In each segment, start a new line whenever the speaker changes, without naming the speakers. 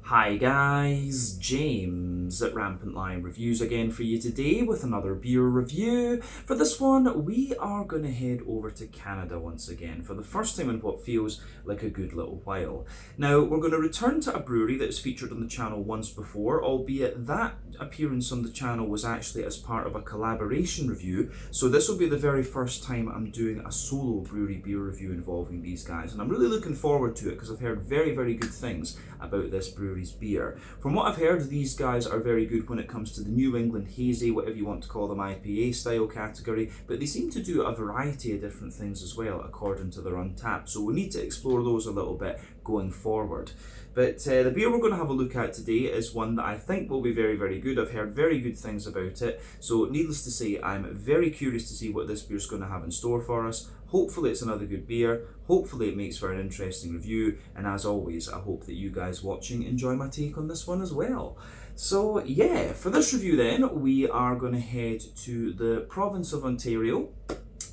Hi guys, James at Rampant Lion Reviews again for you today with another beer review. For this one, we are going to head over to Canada once again for the first time in what feels like a good little while. Now, we're going to return to a brewery that has featured on the channel once before, albeit that appearance on the channel was actually as part of a collaboration review, so this will be the very first time I'm doing a solo brewery beer review involving these guys, and I'm really looking forward to it because I've heard very, very good things about this brewery's beer. From what I've heard, these guys are very good when it comes to the New England Hazy, whatever you want to call them, IPA style category, but they seem to do a variety of different things as well according to their Untappd, so we need to explore those a little bit going forward. But the beer we're going to have a look at today is one that I think will be very, very good. I've heard very good things about it, so needless to say, I'm very curious to see what this beer is going to have in store for us. Hopefully it's another good beer, hopefully it makes for an interesting review, and as always, I hope that you guys watching enjoy my take on this one as well. So yeah, for this review then, we are going to head to the province of Ontario.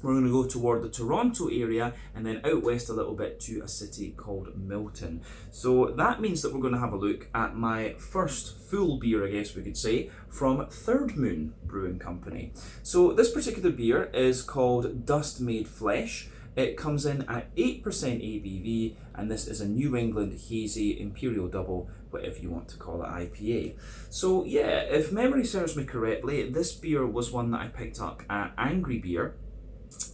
We're going to go toward the Toronto area and then out west a little bit to a city called Milton. So that means that we're going to have a look at my first full beer, I guess we could say, from Third Moon Brewing Company. So this particular beer is called Dust Made Flesh. It comes in at 8% ABV, and this is a New England Hazy Imperial Double, whatever you want to call it, IPA. So yeah, if memory serves me correctly, this beer was one that I picked up at Angry Beer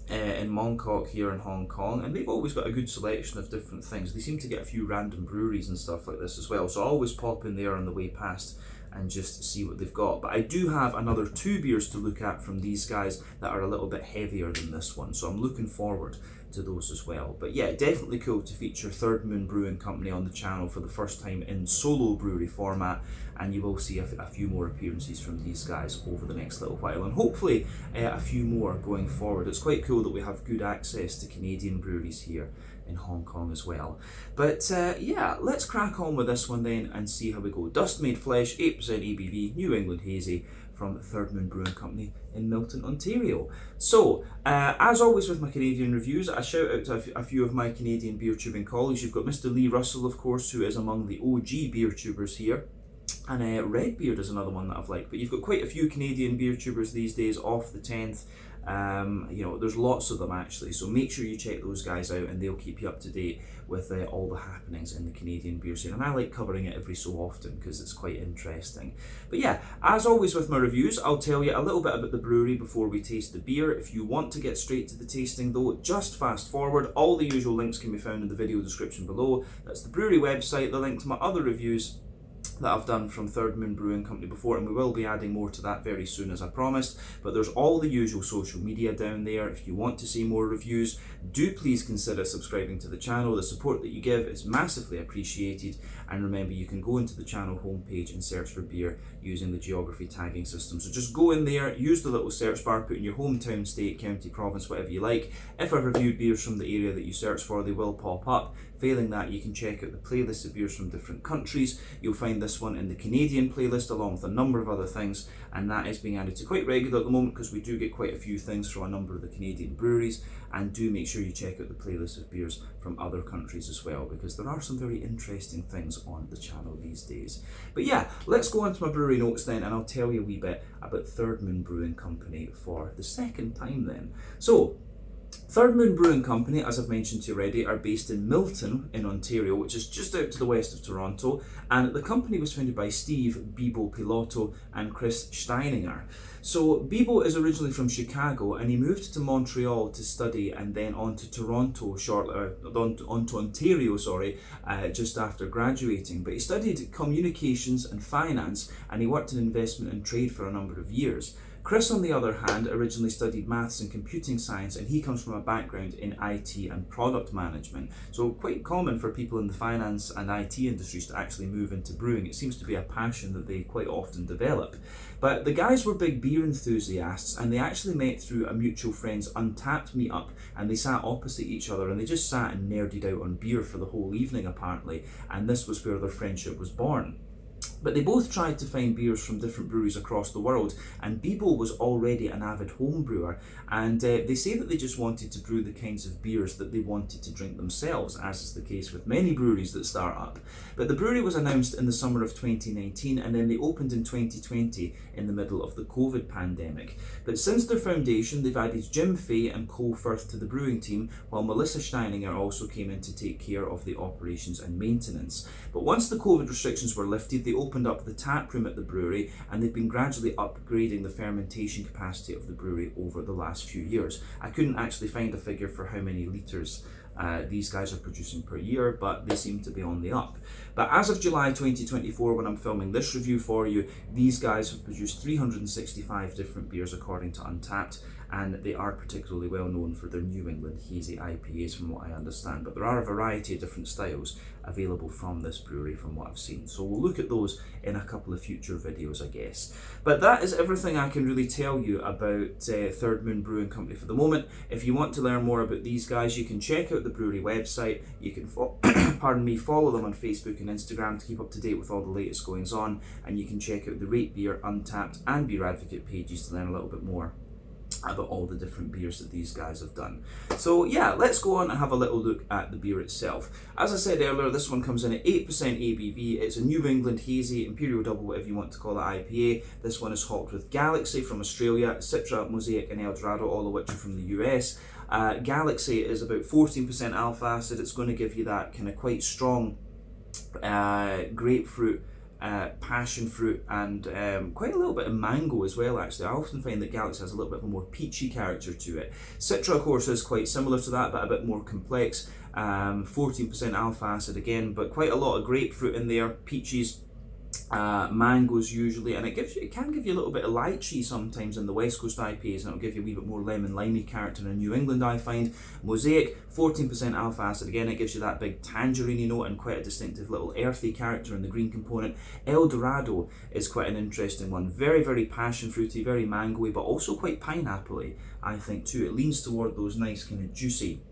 in Mongkok here in Hong Kong, and they've always got a good selection of different things. They seem to get a few random breweries and stuff like this as well, so I always pop in there on the way past and just see what they've got. But I do have another two beers to look at from these guys that are a little bit heavier than this one, so I'm looking forward to those as well. But yeah, definitely cool to feature Third Moon Brewing Company on the channel for the first time in solo brewery format, and you will see a few more appearances from these guys over the next little while, and hopefully a few more going forward. It's quite cool that we have good access to Canadian breweries here in Hong Kong as well. But yeah, let's crack on with this one then and see how we go. Dust Made Flesh, 8% ABV, New England Hazy from Third Moon Brewing Company in Milton, Ontario. So, as always with my Canadian reviews, I shout out to a few of my Canadian beer tubing colleagues. You've got Mr. Lee Russell, of course, who is among the OG beer tubers here. And Redbeard is another one that I've liked. But you've got quite a few Canadian beer tubers these days off the 10th. You know, there's lots of them actually, so make sure you check those guys out and they'll keep you up to date with all the happenings in the Canadian beer scene, and I like covering it every so often because it's quite interesting. But yeah, as always with my reviews, I'll tell you a little bit about the brewery before we taste the beer. If you want to get straight to the tasting though, just fast forward. All the usual links can be found in the video description below. That's the brewery website, the link to my other reviews that I've done from Third Moon Brewing Company before, and we will be adding more to that very soon as I promised. But there's all the usual social media down there. If you want to see more reviews, do please consider subscribing to the channel. The support that you give is massively appreciated, and remember, you can go into the channel homepage and search for beer using the geography tagging system. So just go in there, use the little search bar, put in your hometown, state, county, province, whatever you like. If I've reviewed beers from the area that you search for, they will pop up. Failing that, you can check out the playlist of beers from different countries. You'll find this one in the Canadian playlist along with a number of other things, and that is being added to quite regular at the moment because we do get quite a few things from a number of the Canadian breweries. And do make sure you check out the playlist of beers from other countries as well, because there are some very interesting things on the channel these days. But yeah, let's go on to my brewery notes then, and I'll tell you a wee bit about Third Moon Brewing Company for the second time then. So, Third Moon Brewing Company, as I've mentioned to you already, are based in Milton in Ontario, which is just out to the west of Toronto, and the company was founded by Steve Bibo Piloto and Chris Steininger. So Bibo is originally from Chicago, and he moved to Montreal to study and then on to Toronto onto Ontario, just after graduating. But he studied communications and finance, and he worked in investment and trade for a number of years. Chris, on the other hand, originally studied maths and computing science, and he comes from a background in IT and product management. So quite common for people in the finance and IT industries to actually move into brewing. It seems to be a passion that they quite often develop. But the guys were big beer enthusiasts, and they actually met through a mutual friend's Untappd meetup, and they sat opposite each other and they just sat and nerded out on beer for the whole evening apparently, and this was where their friendship was born. But they both tried to find beers from different breweries across the world, and Bibo was already an avid home brewer, and they say that they just wanted to brew the kinds of beers that they wanted to drink themselves, as is the case with many breweries that start up. But the brewery was announced in the summer of 2019, and then they opened in 2020 in the middle of the COVID pandemic. But since their foundation, they've added Jim Fay and Cole Firth to the brewing team, while Melissa Steininger also came in to take care of the operations and maintenance. But once the COVID restrictions were lifted, they opened up the tap room at the brewery, and they've been gradually upgrading the fermentation capacity of the brewery over the last few years. I couldn't actually find a figure for how many litres these guys are producing per year, but they seem to be on the up. But as of July 2024, when I'm filming this review for you, these guys have produced 365 different beers according to Untappd, and they are particularly well known for their New England hazy IPAs from what I understand. But there are a variety of different styles available from this brewery from what I've seen. So we'll look at those in a couple of future videos, I guess. But that is everything I can really tell you about Third Moon Brewing Company for the moment. If you want to learn more about these guys, you can check out the brewery website. You can follow them on Facebook and Instagram to keep up to date with all the latest goings on, and you can check out the Rate Beer, Untappd and Beer Advocate pages to learn a little bit more about all the different beers that these guys have done. So yeah, let's go on and have a little look at the beer itself. As I said earlier, this one comes in at 8% ABV. It's a New England hazy, Imperial Double, whatever you want to call it, IPA. This one is hopped with Galaxy from Australia, Citra, Mosaic and El Dorado, all of which are from the US. Galaxy is about 14% alpha acid. It's going to give you that kind of quite strong grapefruit, passion fruit, and quite a little bit of mango as well. Actually, I often find that Galaxy has a little bit of a more peachy character to it. Citra, of course, is quite similar to that, but a bit more complex. 14% alpha acid again, but quite a lot of grapefruit in there, peaches, mangoes usually, and it can give you a little bit of lychee sometimes in the West Coast IPAs, and it'll give you a wee bit more lemon limey character in New England, I find. Mosaic, 14% alpha acid again, it gives you that big tangerine note and quite a distinctive little earthy character in the green component. El Dorado is quite an interesting one, very, very passion fruity, very mangoey, but also quite pineapple-y, I think too. It leans toward those nice kind of juicy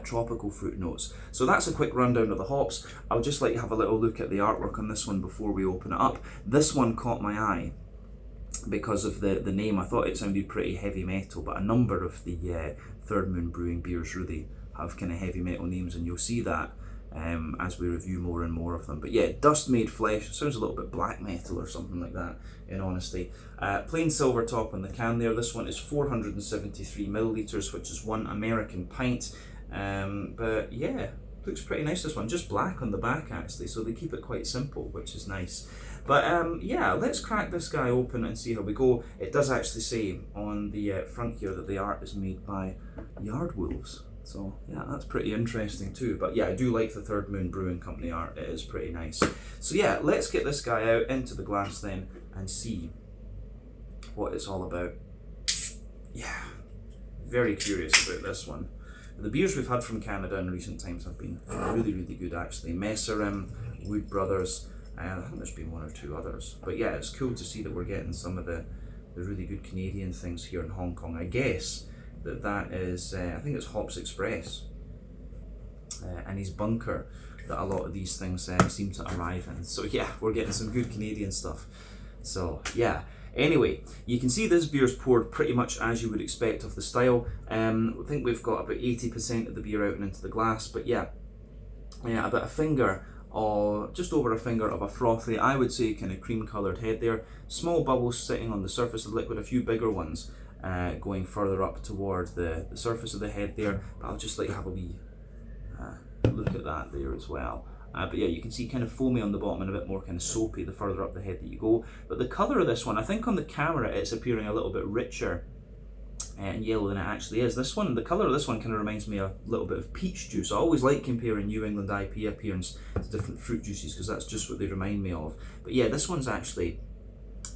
tropical fruit notes. So that's a quick rundown of the hops. I'll just like to have a little look at the artwork on this one before we open it up. This one caught my eye because of the name. I thought it sounded pretty heavy metal, but a number of the Third Moon Brewing beers really have kind of heavy metal names, and you'll see that as we review more and more of them. But yeah, Dust Made Flesh, it sounds a little bit black metal or something like that, in honesty. Plain silver top on the can there. This one is 473 millilitres, which is 1 American pint. But yeah, looks pretty nice, this one. Just black on the back actually, so they keep it quite simple, which is nice. But yeah, let's crack this guy open and see how we go. It does actually say on the front here that the art is made by Yard Wolves. So yeah, that's pretty interesting too. But yeah, I do like the Third Moon Brewing Company art. It is pretty nice. So yeah, let's get this guy out into the glass then and see what it's all about. Yeah, very curious about this one. The beers we've had from Canada in recent times have been really, really good actually. Messerim, Wood Brothers, I think there's been one or two others. But yeah, it's cool to see that we're getting some of the really good Canadian things here in Hong Kong. I guess that is, I think it's Hops Express and his bunker that a lot of these things seem to arrive in. So yeah, we're getting some good Canadian stuff. So yeah. Anyway, you can see this beer's poured pretty much as you would expect of the style. I think we've got about 80% of the beer out and into the glass, but yeah, about a finger, or just over a finger of a frothy, I would say kind of cream coloured head there. Small bubbles sitting on the surface of the liquid, a few bigger ones going further up toward the surface of the head there, but I'll just like to have a wee look at that there as well. But yeah, you can see kind of foamy on the bottom and a bit more kind of soapy the further up the head that you go. But the colour of this one, I think on the camera it's appearing a little bit richer and yellow than it actually is. This one, the colour of this one kind of reminds me a little bit of peach juice. I always like comparing New England IPA appearance to different fruit juices because that's just what they remind me of. But yeah, this one's actually,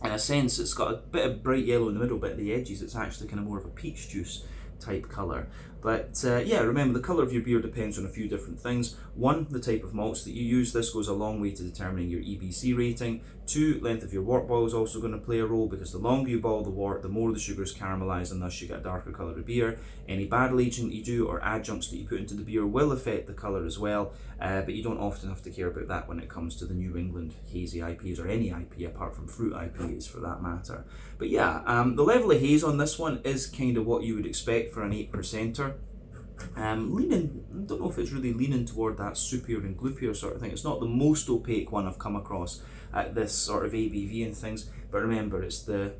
in a sense, it's got a bit of bright yellow in the middle, but at the edges it's actually kind of more of a peach juice type colour. But yeah, remember the colour of your beer depends on a few different things. One, the type of malts that you use. This goes a long way to determining your EBC rating. Two, length of your wort boil is also going to play a role, because the longer you boil the wort, the more the sugars caramelise, and thus you get a darker colour of beer. Any barrel aging that you do or adjuncts that you put into the beer will affect the colour as well, but you don't often have to care about that when it comes to the New England hazy IPAs, or any IPA apart from fruit IPAs for that matter. But yeah, the level of haze on this one is kind of what you would expect for an 8%er. Leaning, I don't know if it's really leaning toward that soupier and gloopier sort of thing. It's not the most opaque one I've come across at this sort of ABV and things, but remember, it's the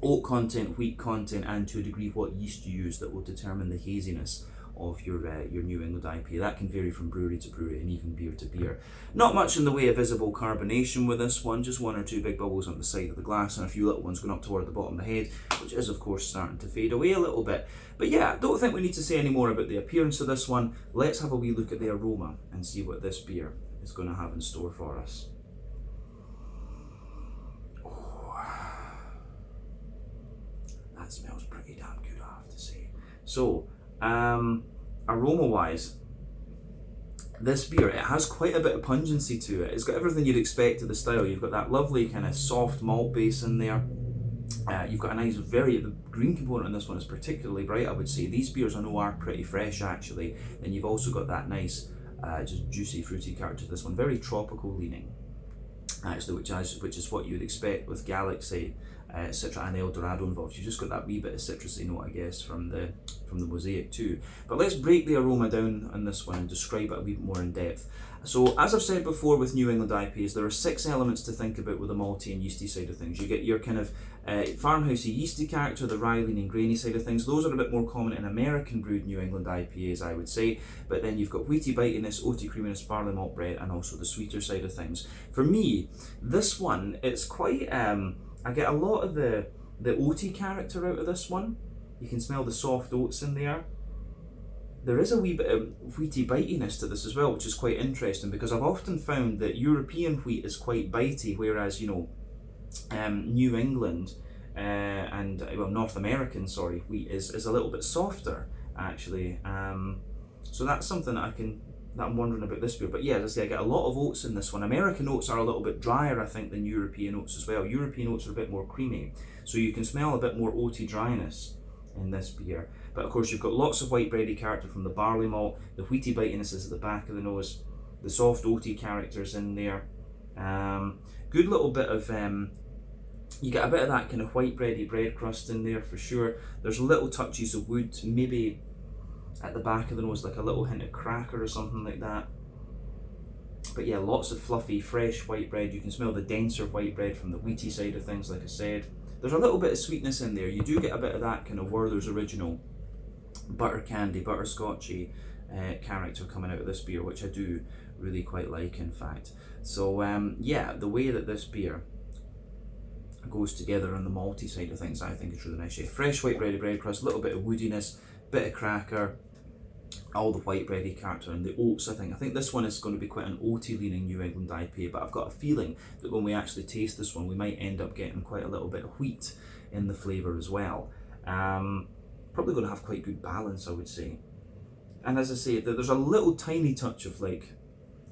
oat content, wheat content, and to a degree what yeast you use that will determine the haziness of your New England IPA. That can vary from brewery to brewery and even beer to beer. Not much in the way of visible carbonation with this one, just one or two big bubbles on the side of the glass and a few little ones going up toward the bottom of the head, which is of course starting to fade away a little bit. But yeah, don't think we need to say any more about the appearance of this one. Let's have a wee look at the aroma and see what this beer is going to have in store for us. That smells pretty damn good, I have to say. So, aroma wise, this beer, it has quite a bit of pungency to it. It's got everything you'd expect of the style. You've got that lovely kind of soft malt base in there. You've got a nice, the green component in this one is particularly bright, I would say. These beers I know are pretty fresh actually. And you've also got that nice, just juicy, fruity character to this one. Very tropical leaning, actually, which is what you'd expect with Galaxy, Citra and El Dorado involved. You just got that wee bit of citrusy note, I guess, from the Mosaic too. But let's break the aroma down on this one and describe it a wee bit more in depth. So, as I've said before with New England IPAs, there are 6 elements to think about with the malty and yeasty side of things. You get your kind of farmhousey yeasty character, the rye leaning grainy side of things. Those are a bit more common in American brewed New England IPAs, I would say. But then you've got wheaty bitiness, oaty creaminess, barley malt bread, and also the sweeter side of things. For me, this one, it's quite, I get a lot of the oaty character out of this one. You can smell the soft oats in there. There is a wee bit of wheaty bitiness to this as well, which is quite interesting, because I've often found that European wheat is quite bitey, whereas, you know, New England North American, wheat is a little bit softer actually. So that's something that I'm wondering about this beer. But yeah, as I say, I get a lot of oats in this one. American oats are a little bit drier, I think, than European oats as well. European oats are a bit more creamy, so you can smell a bit more oaty dryness in this beer. But of course, you've got lots of white bready character from the barley malt. The wheaty bitiness is at the back of the nose. The soft oaty characters in there. Good little bit of you get a bit of that kind of white bready bread crust in there for sure. There's little touches of wood, maybe at the back of the nose, like a little hint of cracker or something like that. But yeah, lots of fluffy, fresh white bread. You can smell the denser white bread from the wheaty side of things, like I said. There's a little bit of sweetness in there. You do get a bit of that kind of Werther's Original butter candy, butterscotchy character coming out of this beer, which I do really quite like, in fact. So yeah, the way that this beer goes together on the malty side of things, I think is really nice. Yeah, fresh white bready bread crust, a little bit of woodiness, bit of cracker, all the white bready character, and the oats. I think this one is going to be quite an oaty leaning New England IPA, but I've got a feeling that when we actually taste this one, we might end up getting quite a little bit of wheat in the flavour as well. Probably going to have quite good balance, I would say. And as I say, there's a little tiny touch of, like,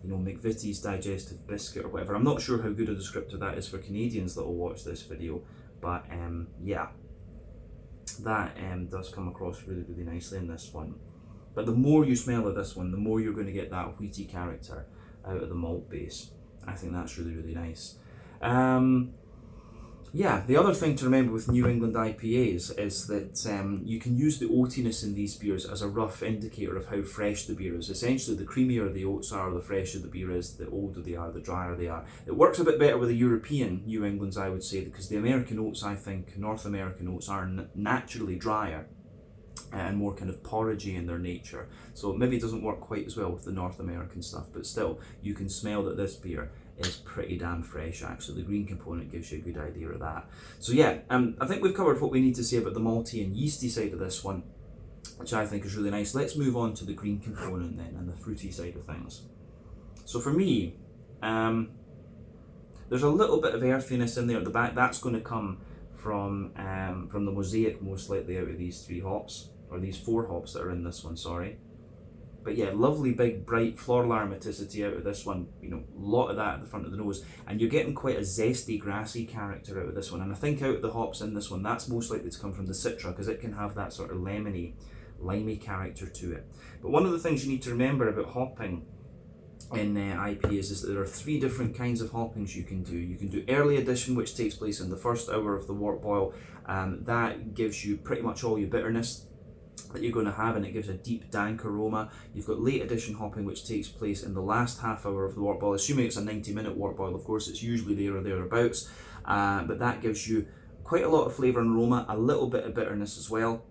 you know, McVitie's digestive biscuit or whatever. I'm not sure how good a descriptor that is for Canadians that will watch this video, but yeah, that does come across really, really nicely in this one. But the more you smell of this one, the more you're going to get that wheaty character out of the malt base. I think that's really, really nice. Yeah, the other thing to remember with New England IPAs is that you can use the oatiness in these beers as a rough indicator of how fresh the beer is. Essentially, the creamier the oats are, the fresher the beer is, the older they are, the drier they are. It works a bit better with the European New Englands, I would say, because the American oats, I think, North American oats are naturally drier and more kind of porridgey in their nature. So maybe it doesn't work quite as well with the North American stuff, but still, you can smell that this beer is pretty damn fresh actually. The green component gives you a good idea of that. So yeah, I think we've covered what we need to say about the malty and yeasty side of this one, which I think is really nice. Let's move on to the green component then, and the fruity side of things. So for me, there's a little bit of earthiness in there at the back. That's going to come from the Mosaic most likely out of these 3 hops. or these 4 hops that are in this one, sorry. But yeah, lovely big bright floral aromaticity out of this one, you know, a lot of that at the front of the nose, and you're getting quite a zesty, grassy character out of this one. And I think out of the hops in this one, that's most likely to come from the Citra, because it can have that sort of lemony, limey character to it. But one of the things you need to remember about hopping in IPAs is that there are 3 different kinds of hoppings you can do. You can do early addition, which takes place in the first hour of the wort boil. That gives you pretty much all your bitterness that you're going to have, and it gives a deep dank aroma. You've got late addition hopping, which takes place in the last half hour of the wort boil, assuming it's a 90-minute wort boil. Of course, it's usually there or thereabouts, but that gives you quite a lot of flavour and aroma, a little bit of bitterness as well.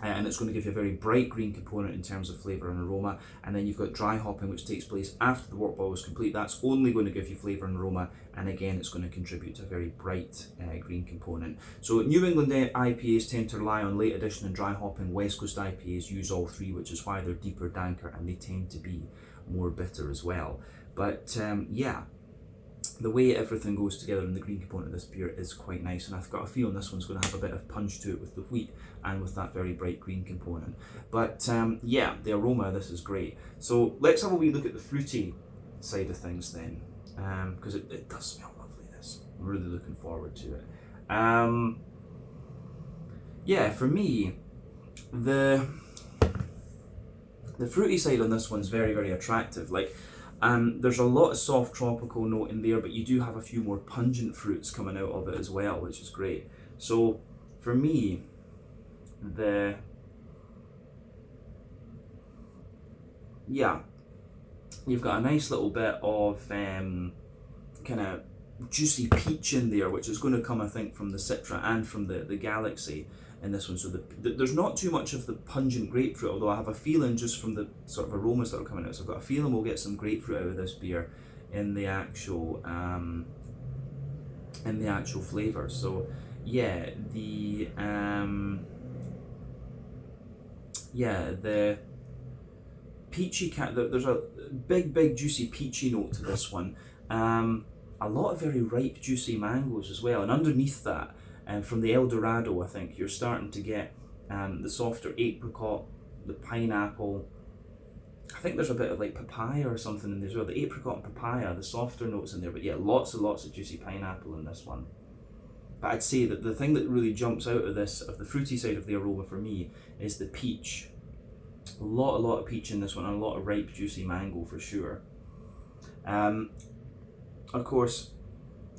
And it's going to give you a very bright green component in terms of flavour and aroma. And then you've got dry hopping, which takes place after the wort boil is complete. That's only going to give you flavour and aroma, and again it's going to contribute to a very bright green component. So New England IPAs tend to rely on late addition and dry hopping. West Coast IPAs use all 3, which is why they're deeper, danker, and they tend to be more bitter as well. But yeah, the way everything goes together in the green component of this beer is quite nice, and I've got a feeling this one's going to have a bit of punch to it with the wheat and with that very bright green component. But yeah, the aroma, this is great. So let's have a wee look at the fruity side of things then, because it does smell lovely, this. I'm really looking forward to it. Yeah, for me, the fruity side on this one's very, very attractive. Like, there's a lot of soft tropical note in there, but you do have a few more pungent fruits coming out of it as well, which is great. So for me, you've got a nice little bit of kind of juicy peach in there, which is going to come, I think, from the Citra and from the Galaxy in this one. So there's not too much of the pungent grapefruit, although I have a feeling just from the sort of aromas that are coming out. So I've got a feeling we'll get some grapefruit out of this beer in the actual flavour. So yeah, the peachy there's a big juicy peachy note to this one. A lot of very ripe juicy mangoes as well, and underneath that, from the El Dorado, I think you're starting to get the softer apricot, the pineapple. I think there's a bit of like papaya or something in there as well. The apricot and papaya, the softer notes in there. But yeah, lots and lots of juicy pineapple in this one. But I'd say that the thing that really jumps out of this, of the fruity side of the aroma for me, is the peach. A lot of peach in this one, and a lot of ripe juicy mango for sure. Of course,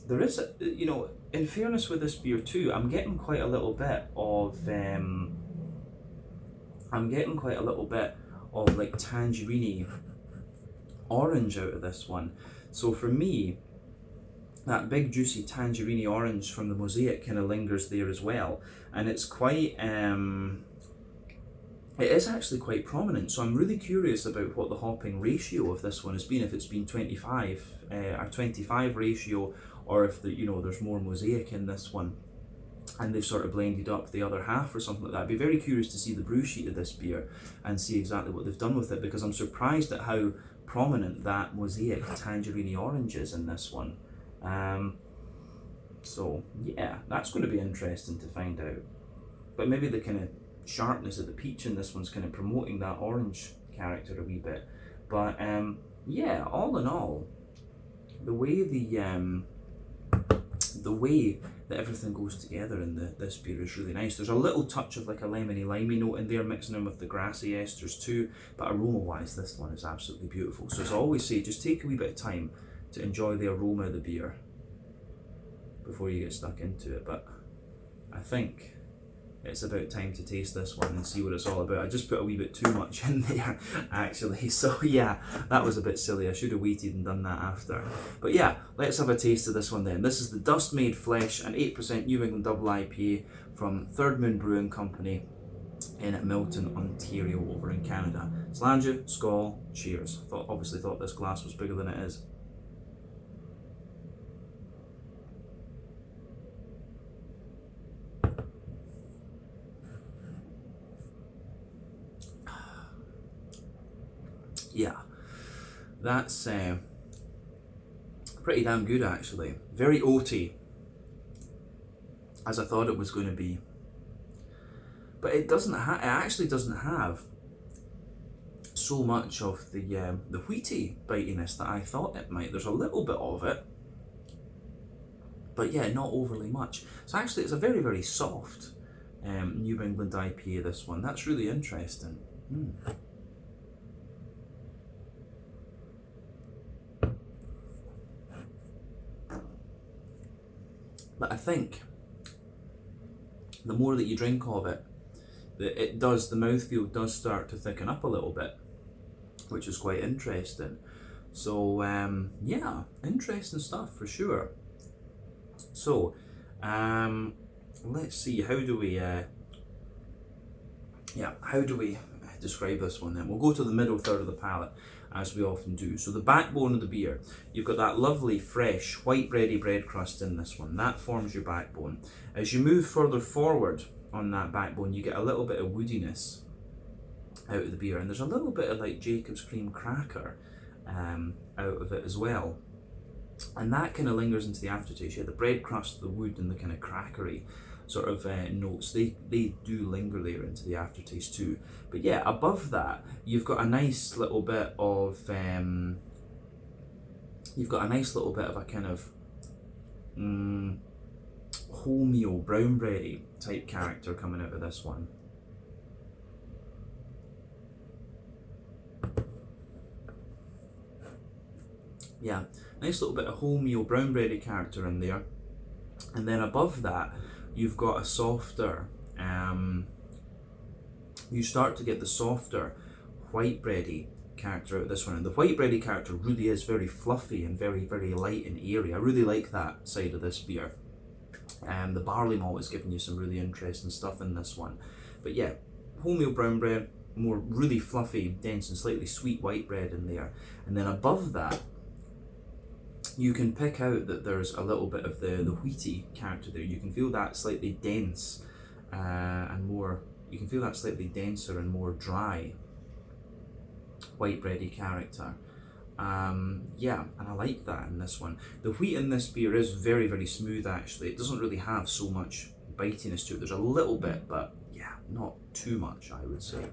there is, in fairness with this beer too, I'm getting quite a little bit of like tangerine orange out of this one. So for me, that big juicy tangerine orange from the Mosaic kind of lingers there as well, and it's quite it is actually quite prominent. So I'm really curious about what the hopping ratio of this one has been, if it's been 25 ratio, or if there's more Mosaic in this one and they've sort of blended up the other half or something like that. I'd be very curious to see the brew sheet of this beer and see exactly what they've done with it, because I'm surprised at how prominent that Mosaic tangerine orange is in this one. So yeah, that's going to be interesting to find out. But maybe the kind of sharpness of the peach in this one's kind of promoting that orange character a wee bit. But yeah, all in all, the way that everything goes together in this beer is really nice. There's a little touch of like a lemony note in there, mixing in with the grassy esters too, but aroma wise this one is absolutely beautiful. So as I always say, just take a wee bit of time to enjoy the aroma of the beer before you get stuck into it. But I think it's about time to taste this one and see what it's all about. I just put a wee bit too much in there, actually. So yeah, that was a bit silly. I should have waited and done that after. But yeah, let's have a taste of this one then. This is the Dust Made Flesh, an 8% New England double IPA from Third Moon Brewing Company in Milton, Ontario, over in Canada. Slàinte, skål, cheers. Obviously thought this glass was bigger than it is. Yeah, that's pretty damn good actually. Very oaty, as I thought it was going to be. but it doesn't it actually doesn't have so much of the wheaty bitiness that I thought it might. There's a little bit of it, but yeah, not overly much. So actually it's a very, very soft New England IPA, this one. That's really interesting. But I think the more that you drink of it, the mouthfeel does start to thicken up a little bit, which is quite interesting. So yeah, interesting stuff for sure. So let's see, how do we describe this one then? We'll go to the middle third of the palate, as we often do. So the backbone of the beer, you've got that lovely fresh white bready bread crust in this one. That forms your backbone. As you move further forward on that backbone, you get a little bit of woodiness out of the beer, and there's a little bit of like Jacob's cream cracker out of it as well. And that kind of lingers into the aftertaste. Yeah, the bread crust, the wood, and the kind of crackery sort of notes, they do linger there into the aftertaste too. But yeah, above that, you've got a nice little bit of a kind of wholemeal brown bready type character coming out of this one. Yeah, nice little bit of wholemeal brown bready character in there. And then above that, you've got a softer, you start to get the softer white bready character out of this one. And the white bready character really is very fluffy and very, very light and airy. I really like that side of this beer. The barley malt is giving you some really interesting stuff in this one. But yeah, wholemeal brown bread, more really fluffy, dense and slightly sweet white bread in there. And then above that, you can pick out that there's a little bit of the wheaty character there. You can feel that slightly dense and more, you can feel that slightly denser and more dry white bready character. Yeah, and I like that in this one. The wheat in this beer is very, very smooth actually. It doesn't really have so much bitiness to it. There's a little bit, but yeah, not too much, I would say.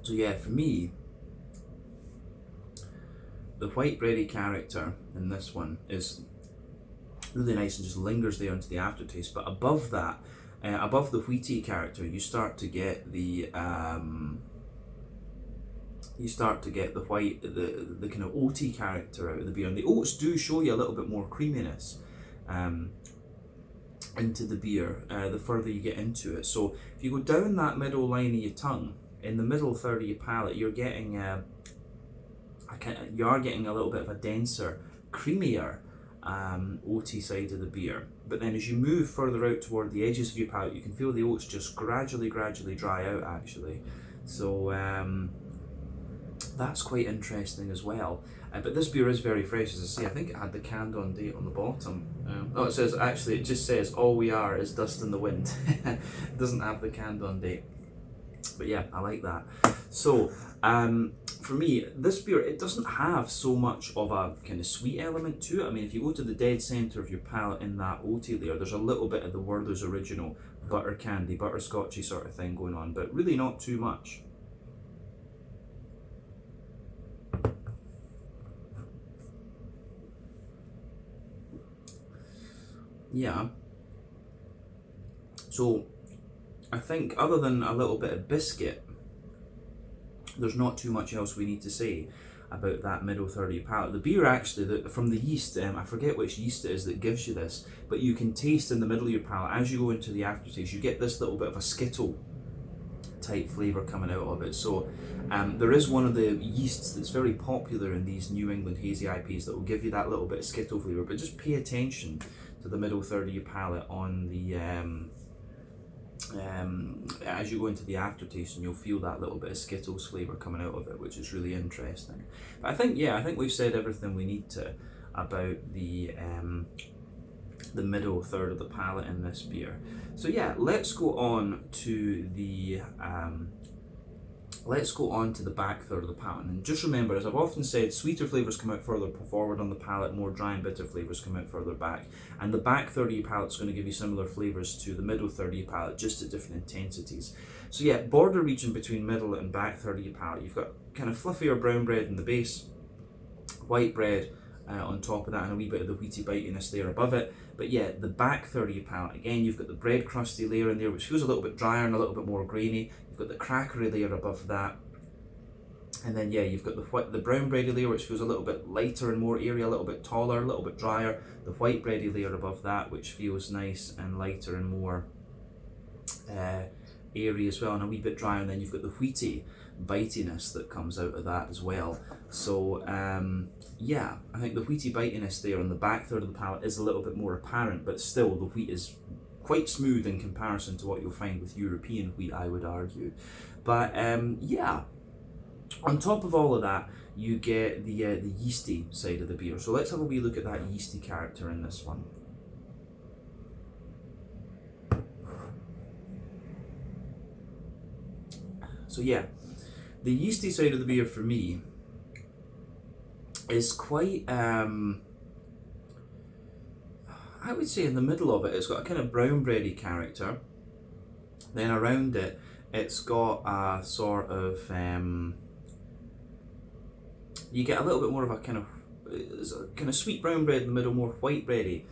So yeah, for me, the white bready character in this one is really nice and just lingers there into the aftertaste. But above that, above the wheaty character, you start to get the white, the kind of oaty character out of the beer, and the oats do show you a little bit more creaminess into the beer the further you get into it. So if you go down that middle line of your tongue, in the middle third of your palate, you're getting you are getting a little bit of a denser, creamier oaty side of the beer. But then as you move further out toward the edges of your palate, you can feel the oats just gradually dry out actually. So that's quite interesting as well. But this beer is very fresh, as I say. I think it had the canned on date on the bottom. Oh, it says, actually, it just says all we are is dust in the wind. It doesn't have the canned on date. But yeah, I like that. So for me, this beer, it doesn't have so much of a kind of sweet element to it. I mean, if you go to the dead centre of your palate in that oaty layer, there's a little bit of the Werther's Original butter candy, butterscotchy sort of thing going on, but really not too much. Yeah. So I think other than a little bit of biscuit, there's not too much else we need to say about that middle third of your palate. The beer actually, from the yeast, I forget which yeast it is that gives you this, but you can taste in the middle of your palate, as you go into the aftertaste, you get this little bit of a Skittle type flavour coming out of it. So there is one of the yeasts that's very popular in these New England hazy IPAs that will give you that little bit of Skittle flavour, but just pay attention to the middle third of your palate on the as you go into the aftertaste, and you'll feel that little bit of Skittles flavour coming out of it, which is really interesting. But I think we've said everything we need to about the middle third of the palate in this beer. So yeah, let's go on to the let's go on to the back third of the palate. And just remember, as I've often said, sweeter flavours come out further forward on the palate, more dry and bitter flavours come out further back. And the back third of your palate is going to give you similar flavours to the middle third of your palate, just at different intensities. So yeah, border region between middle and back third of your palate, you've got kind of fluffier brown bread in the base, white bread on top of that, and a wee bit of the wheaty bitiness there above it. But yeah, the back third of your palate, again, you've got the bread crusty layer in there, which feels a little bit drier and a little bit more grainy. You've got the crackery layer above that. And then yeah, you've got the brown bready layer, which feels a little bit lighter and more airy, a little bit taller, a little bit drier. The white bready layer above that, which feels nice and lighter and more airy as well, and a wee bit drier. And then you've got the wheaty bitiness that comes out of that as well. So yeah, I think the wheaty bitiness there on the back third of the palate is a little bit more apparent, but still the wheat is quite smooth in comparison to what you'll find with European wheat, I would argue. But yeah, on top of all of that, you get the yeasty side of the beer. So let's have a wee look at that yeasty character in this one. So yeah, the yeasty side of the beer for me is quite, I would say in the middle of it, it's got a kind of brown bready character. Then around it, it's got a sort of, you get a little bit more of a kind of sweet brown bread in the middle, more white bready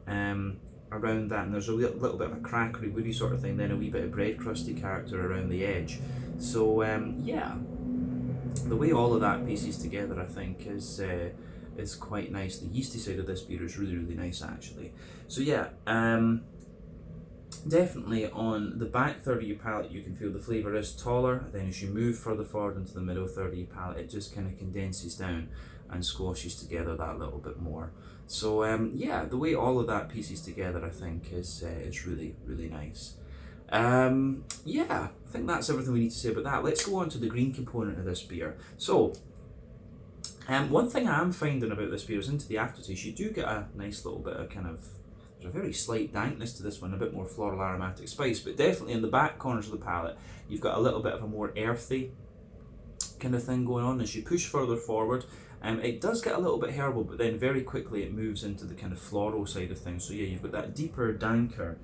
around that, and there's a little bit of a crackery, woody sort of thing, then a wee bit of bread crusty character around the edge. So yeah, the way all of that pieces together, I think, is quite nice. The yeasty side of this beer is really, really nice, actually. So yeah, definitely on the back third of your palate, you can feel the flavour is taller. Then as you move further forward into the middle third of your palate, it just kind of condenses down and squashes together that little bit more. So yeah, the way all of that pieces together, I think, is really, really nice. Yeah, I think that's everything we need to say about that. Let's go on to the green component of this beer. So, one thing I am finding about this beer is into the aftertaste, you do get a nice little bit of there's a very slight dankness to this one, a bit more floral aromatic spice, but definitely in the back corners of the palate, you've got a little bit of a more earthy kind of thing going on. As you push further forward, it does get a little bit herbal, but then very quickly it moves into the kind of floral side of things. So yeah, you've got that deeper, danker,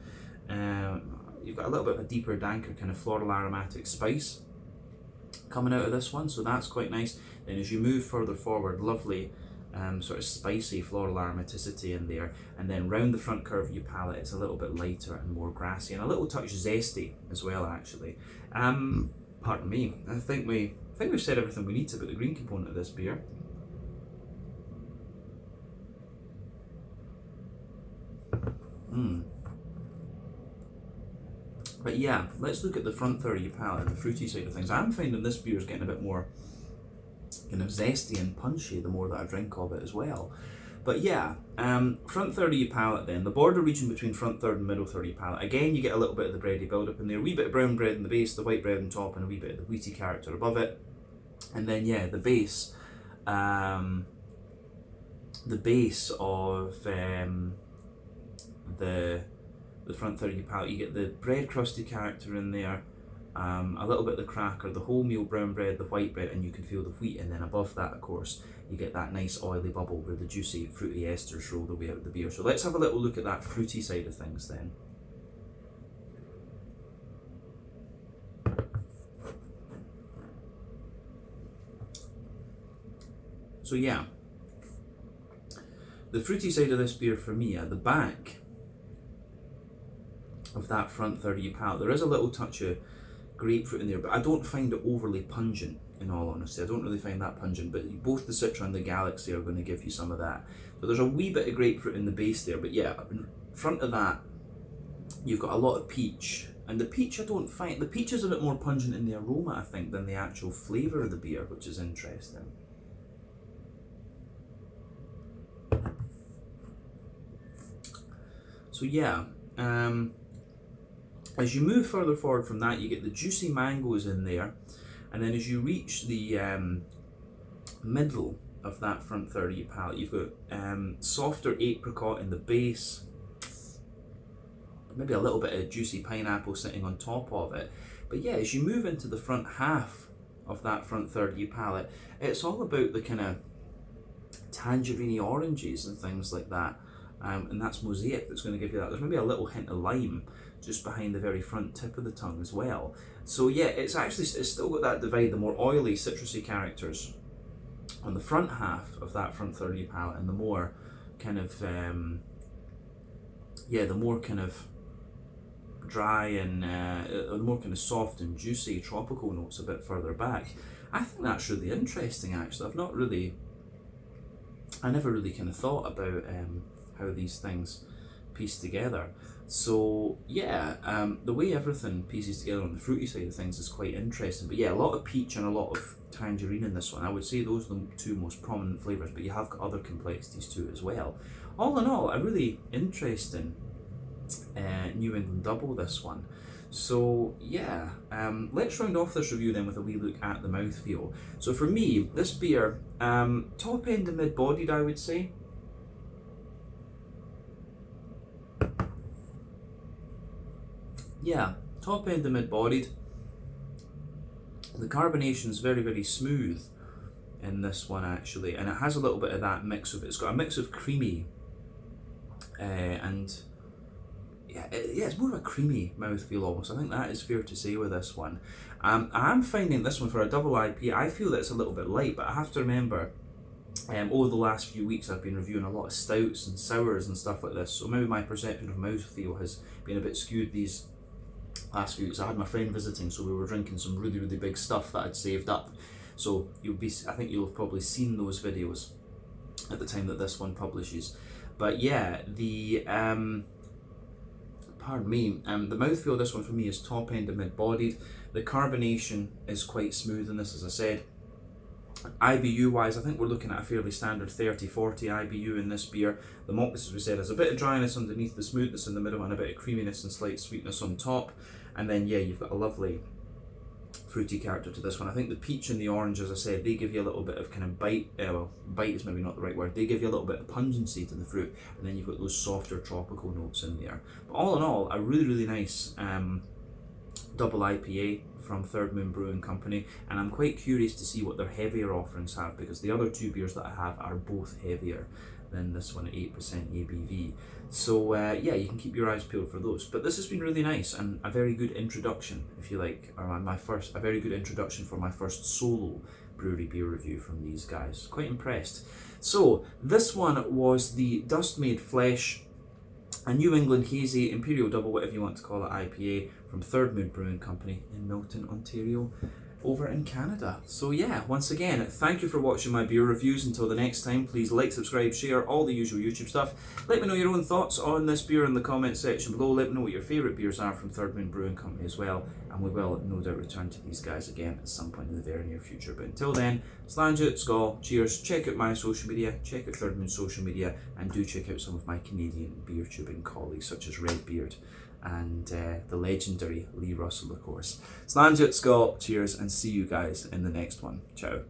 you've got a little bit of a deeper, danker kind of floral aromatic spice coming out of this one, so that's quite nice. Then as you move further forward, lovely sort of spicy floral aromaticity in there, and then round the front curve of your palate, it's a little bit lighter and more grassy, and a little touch zesty as well, actually. Pardon me. I think we've said everything we need to about the green component of this beer. But yeah, let's look at the front third of your palate and the fruity side of things. I'm finding this beer is getting a bit more kind of zesty and punchy the more that I drink of it as well. But yeah, front third of your palate then, the border region between front third and middle third of your palate. Again, you get a little bit of the bready build-up in there, a wee bit of brown bread in the base, the white bread on top, and a wee bit of the wheaty character above it. And then yeah, the base of the front third of your palate, you get the bread crusty character in there, a little bit of the cracker, the wholemeal brown bread, the white bread, and you can feel the wheat. And then above that, of course, you get that nice oily bubble where the juicy fruity esters roll their way out of the beer. So let's have a little look at that fruity side of things then. So yeah, the fruity side of this beer for me, at the back of that front third of your palate, there is a little touch of grapefruit in there, but I don't find it overly pungent, in all honesty. I don't really find that pungent, but both the Citra and the Galaxy are going to give you some of that. So there's a wee bit of grapefruit in the base there, but yeah, in front of that, you've got a lot of peach. And the peach, I don't find, the peach is a bit more pungent in the aroma, I think, than the actual flavour of the beer, which is interesting. So yeah, as you move further forward from that, you get the juicy mangoes in there, and then as you reach the middle of that front third of your palate, you've got softer apricot in the base, maybe a little bit of juicy pineapple sitting on top of it. But yeah, as you move into the front half of that front third of your palate, it's all about the kind of tangerine oranges and things like that. And that's Mosaic that's going to give you that. There's maybe a little hint of lime just behind the very front tip of the tongue as well. So yeah, it's still got that divide, the more oily, citrusy characters on the front half of that front third of your palate, and the more kind of the more kind of dry and the more kind of soft and juicy tropical notes a bit further back. I think that's really interesting, actually. I never really kind of thought about how these things piece together. So yeah, the way everything pieces together on the fruity side of things is quite interesting. But yeah, a lot of peach and a lot of tangerine in this one. I would say those are the two most prominent flavours, but you have got other complexities too as well. All in all, a really interesting New England double, this one. So yeah, let's round off this review then with a wee look at the mouthfeel. So for me, this beer, top end and mid-bodied, I would say. Yeah, top end and mid-bodied. The carbonation's very, very smooth in this one actually, and it has a little bit of that mix of, it's got a mix of creamy and it's more of a creamy mouthfeel almost. I think that is fair to say with this one. I'm finding this one for a double IPA, I feel that it's a little bit light, but I have to remember over the last few weeks I've been reviewing a lot of stouts and sours and stuff like this, so maybe my perception of mouthfeel has been a bit skewed these last few weeks. I had my friend visiting, so we were drinking some really, really big stuff that I'd saved up. So I think you'll have probably seen those videos at the time that this one publishes. But yeah, the pardon me, the mouthfeel of this one for me is top end and mid-bodied. The carbonation is quite smooth in this, as I said. IBU wise, I think we're looking at a fairly standard 30-40 IBU in this beer. The maltiness, as we said, has a bit of dryness underneath, the smoothness in the middle, and a bit of creaminess and slight sweetness on top. And then yeah, you've got a lovely fruity character to this one. I think the peach and the orange, as I said, they give you a little bit of kind of bite, well, bite is maybe not the right word, they give you a little bit of pungency to the fruit, and then you've got those softer tropical notes in there. But all in all, a really, really nice double IPA from Third Moon Brewing Company, and I'm quite curious to see what their heavier offerings have, because the other two beers that I have are both heavier than this one at 8% ABV. So yeah, you can keep your eyes peeled for those. But this has been really nice and a very good introduction, if you like, or a very good introduction for my first solo brewery beer review from these guys. Quite impressed. So this one was the Dust Made Flesh, a New England Hazy Imperial Double, whatever you want to call it, IPA from Third Moon Brewing Company in Milton, Ontario, over in Canada. So yeah, once again, thank you for watching my beer reviews. Until the next time, please like, subscribe, share, all the usual YouTube stuff. Let me know your own thoughts on this beer in the comment section below. Let me know what your favourite beers are from Third Moon Brewing Company as well, and we will no doubt return to these guys again at some point in the very near future. But until then, Slàinte, Skål, cheers, check out my social media, check out Third Moon's social media, and do check out some of my Canadian beer tubing colleagues such as Redbeard and the legendary Lee Russell, of course. Slàinte, Skål, cheers, and see you guys in the next one. Ciao.